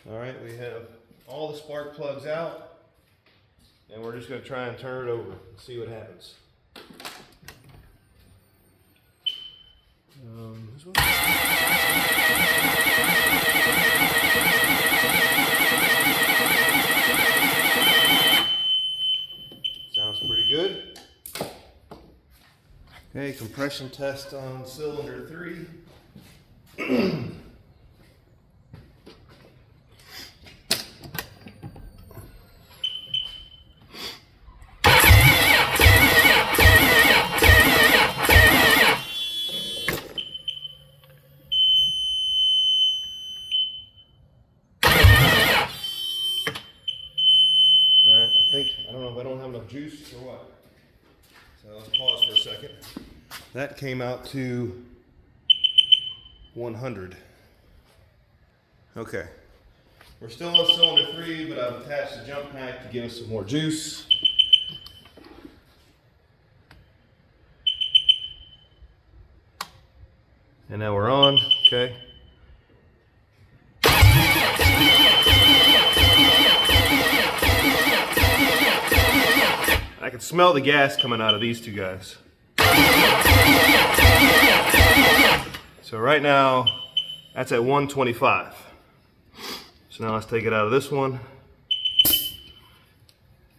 All right, we have all the spark plugs out, and we're just going to try and turn it over and see what happens. This one. Sounds pretty good. Okay, compression test on cylinder 3. I don't know if I don't have enough juice or what. So let's pause for a second. That came out to 100. Okay. We're still on cylinder 3, but I've attached the jump pack to give us some more juice. And now we're on, okay. I can smell the gas coming out of these two guys. So right now, that's at 125. So now let's take it out of this one.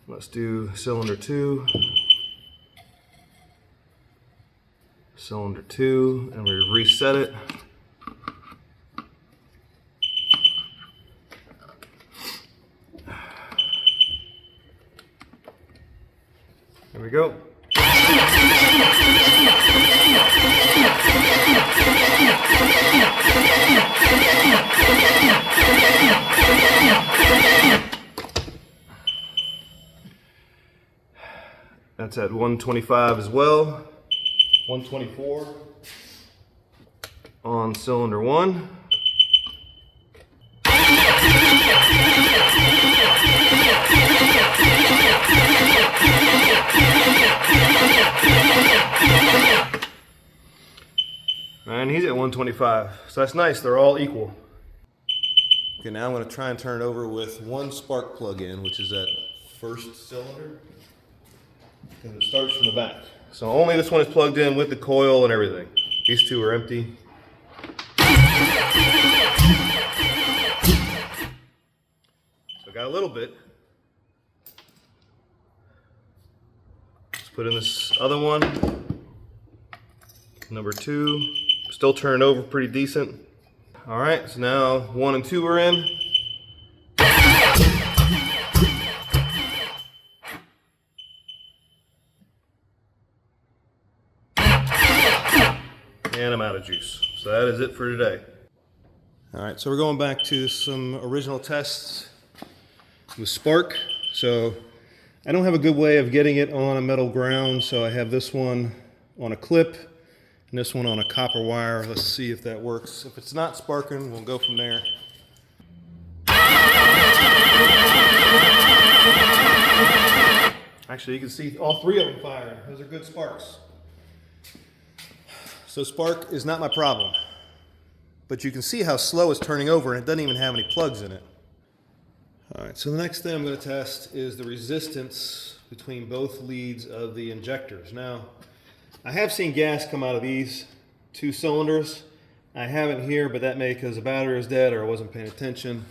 Let's do cylinder 2. Cylinder 2, and we reset it. There we go. That's at 125 as well. 124 on cylinder 1. And he's at 125, so that's nice, they're all equal. Okay, now I'm going to try and turn it over with one spark plug in, which is that first cylinder, because it starts from the back. So only this one is plugged in with the coil and everything. These two are empty. So I got a little bit. Let's put in this other one, number 2. Still turning over pretty decent. All right, so now 1 and 2 are in. And I'm out of juice. So that is it for today. All right, so we're going back to some original tests with spark. So I don't have a good way of getting it on a metal ground, so I have this one on a clip and this one on a copper wire. Let's see if that works. If it's not sparking, we'll go from there. Actually, you can see all 3 of them firing. Those are good sparks. So spark is not my problem. But you can see how slow it's turning over, and it doesn't even have any plugs in it. All right, so the next thing I'm going to test is the resistance between both leads of the injectors. Now, I have seen gas come out of these 2 cylinders. I haven't here, but that may because the battery is dead or I wasn't paying attention.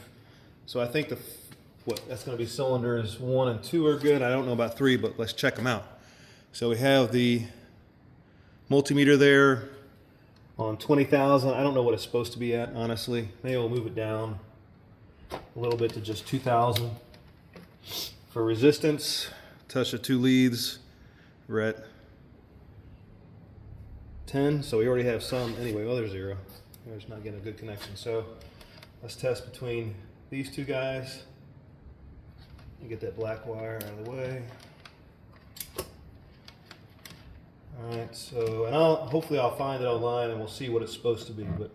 So I think that's going to be cylinders 1 and 2 are good. I don't know about 3, but let's check them out. So we have the multimeter there on 20,000. I don't know what it's supposed to be at, honestly. Maybe we'll move it down a little bit to just 2,000. For resistance, touch the 2 leads. We're at 10, so we already have some. Anyway, well, there's 0. There's not getting a good connection. So let's test between these 2 guys. Get that black wire out of the way. All right, so, and hopefully I'll find it online and we'll see what it's supposed to be, but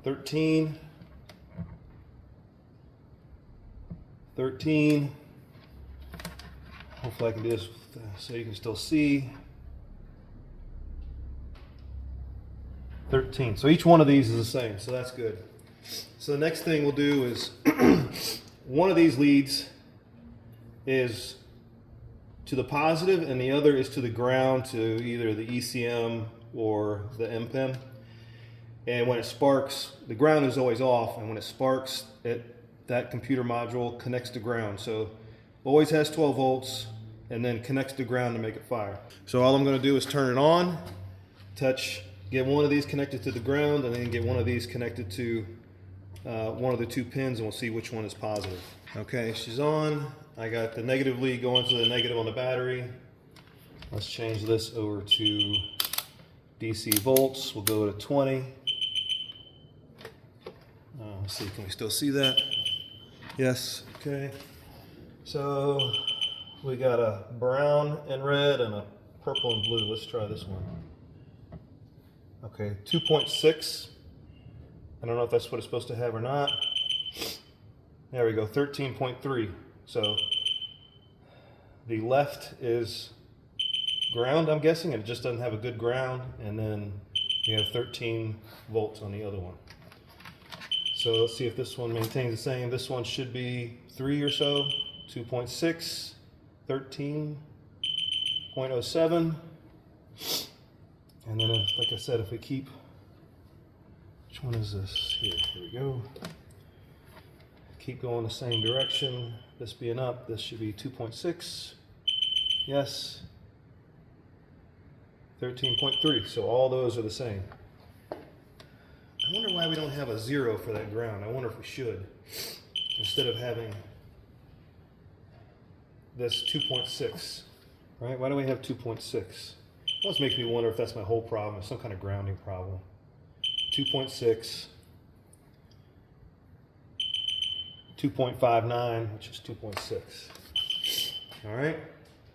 13, 13, hopefully I can do this so you can still see, 13, so each one of these is the same, so that's good. So the next thing we'll do is one of these leads is to the positive and the other is to the ground, to either the ECM or the M pin. And when it sparks, the ground is always off, and when it sparks, that computer module connects to ground. So always has 12 volts and then connects to ground to make it fire. So all I'm going to do is turn it on, get one of these connected to the ground, and then get one of these connected to one of the two pins, and we'll see which one is positive. Okay, she's on. I got the negative lead going to the negative on the battery. Let's change this over to DC volts. We'll go to 20. Let's see, can we still see that? Yes, okay. So we got a brown and red and a purple and blue. Let's try this one. Okay, 2.6. I don't know if that's what it's supposed to have or not. There we go, 13.3. So the left is ground, I'm guessing, and it just doesn't have a good ground. And then you have 13 volts on the other one. So let's see if this one maintains the same. This one should be 3 or so, 2.6, 13.07. And then, like I said, if we keep, which one is this? Here we go. Keep going the same direction. This being up, this should be 2.6. Yes. 13.3. So all those are the same. I wonder why we don't have a 0 for that ground. I wonder if we should. Instead of having this 2.6. Right? Why do we have 2.6? Almost makes me wonder if that's my whole problem. It's some kind of grounding problem. 2.6. 2.59, which is 2.6. All right.